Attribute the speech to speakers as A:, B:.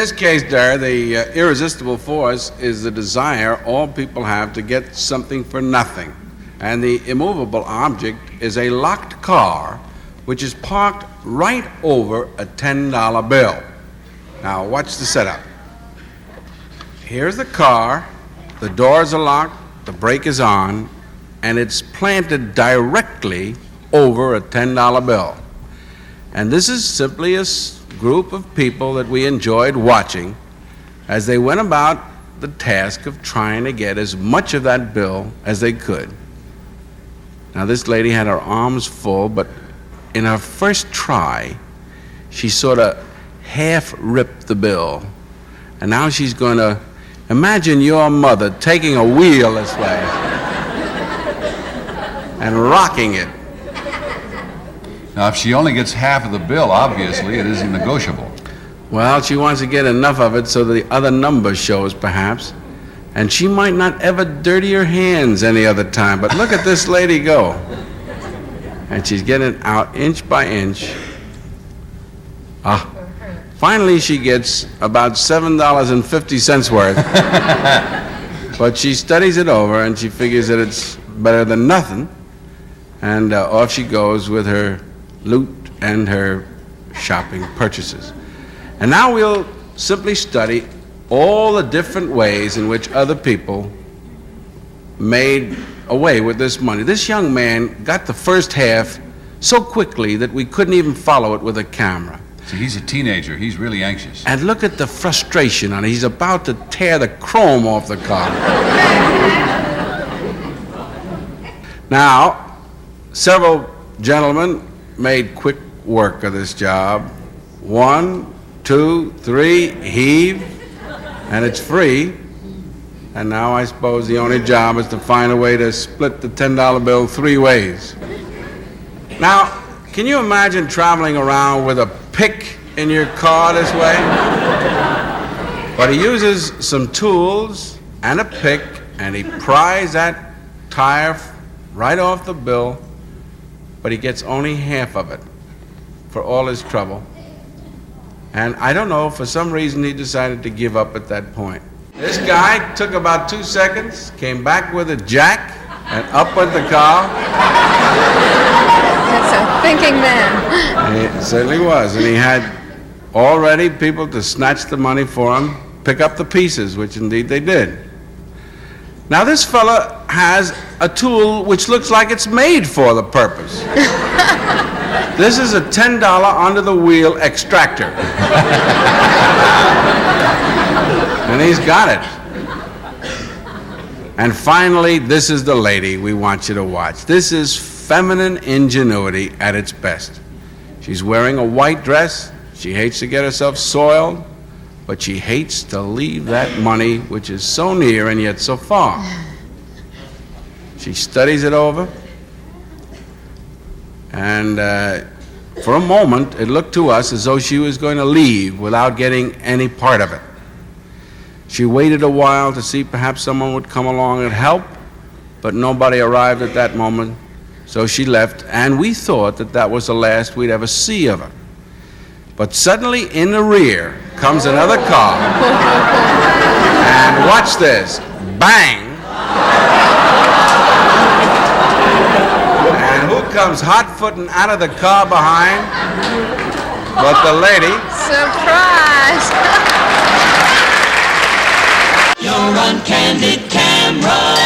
A: this case, Dar, the irresistible force is the desire all people have to get something for nothing. And the immovable object is a locked car which is parked right over a $10 bill. Now, watch the setup. Here's the car, the doors are locked, the brake is on, and it's planted directly over a $10 bill. And this is simply a group of people that we enjoyed watching as they went about the task of trying to get as much of that bill as they could. Now, this lady had her arms full, but in her first try, she sort of half-ripped the bill. And now she's going to imagine your mother taking a wheel this way and rocking it.
B: Now, if she only gets half of the bill, obviously, it isn't negotiable.
A: Well, she wants to get enough of it so the other number shows, perhaps. And she might not ever dirty her hands any other time, but look at this lady go. And she's getting out inch by inch. Finally, she gets about $7.50 worth. But she studies it over, and she figures that it's better than nothing. And off she goes with her loot and her shopping purchases. And now we'll simply study all the different ways in which other people made away with this money. This young man got the first half so quickly that we couldn't even follow it with a camera.
B: See, he's a teenager. He's really anxious.
A: And look at the frustration on it. He's about to tear the chrome off the car. Now, several gentlemen made quick work of this job. 1, 2, 3, heave, and it's free. And now I suppose the only job is to find a way to split the $10 bill 3 ways. Now, can you imagine traveling around with a pick in your car this way? But he uses some tools and a pick, and he pries that tire right off the bill, but he gets only half of it for all his trouble. And I don't know, for some reason he decided to give up at that point. This guy took about 2 seconds, came back with a jack, and up went the car.
C: That's a thinking man.
A: It certainly was, and he had already people to snatch the money for him, pick up the pieces, which indeed they did. Now this fella has a tool which looks like it's made for the purpose. This is a $10 under-the-wheel extractor. And he's got it. And finally, this is the lady we want you to watch. This is feminine ingenuity at its best. She's wearing a white dress. She hates to get herself soiled, but she hates to leave that money, which is so near and yet so far. She studies it over, and for a moment, it looked to us as though she was going to leave without getting any part of it. She waited a while to see perhaps someone would come along and help, but nobody arrived at that moment, so she left, and we thought that that was the last we'd ever see of her. But suddenly, in the rear, comes another car, and watch this, bang! And who comes hot-footing out of the car behind but the lady?
C: Surprise!
D: You're on Candid Camera.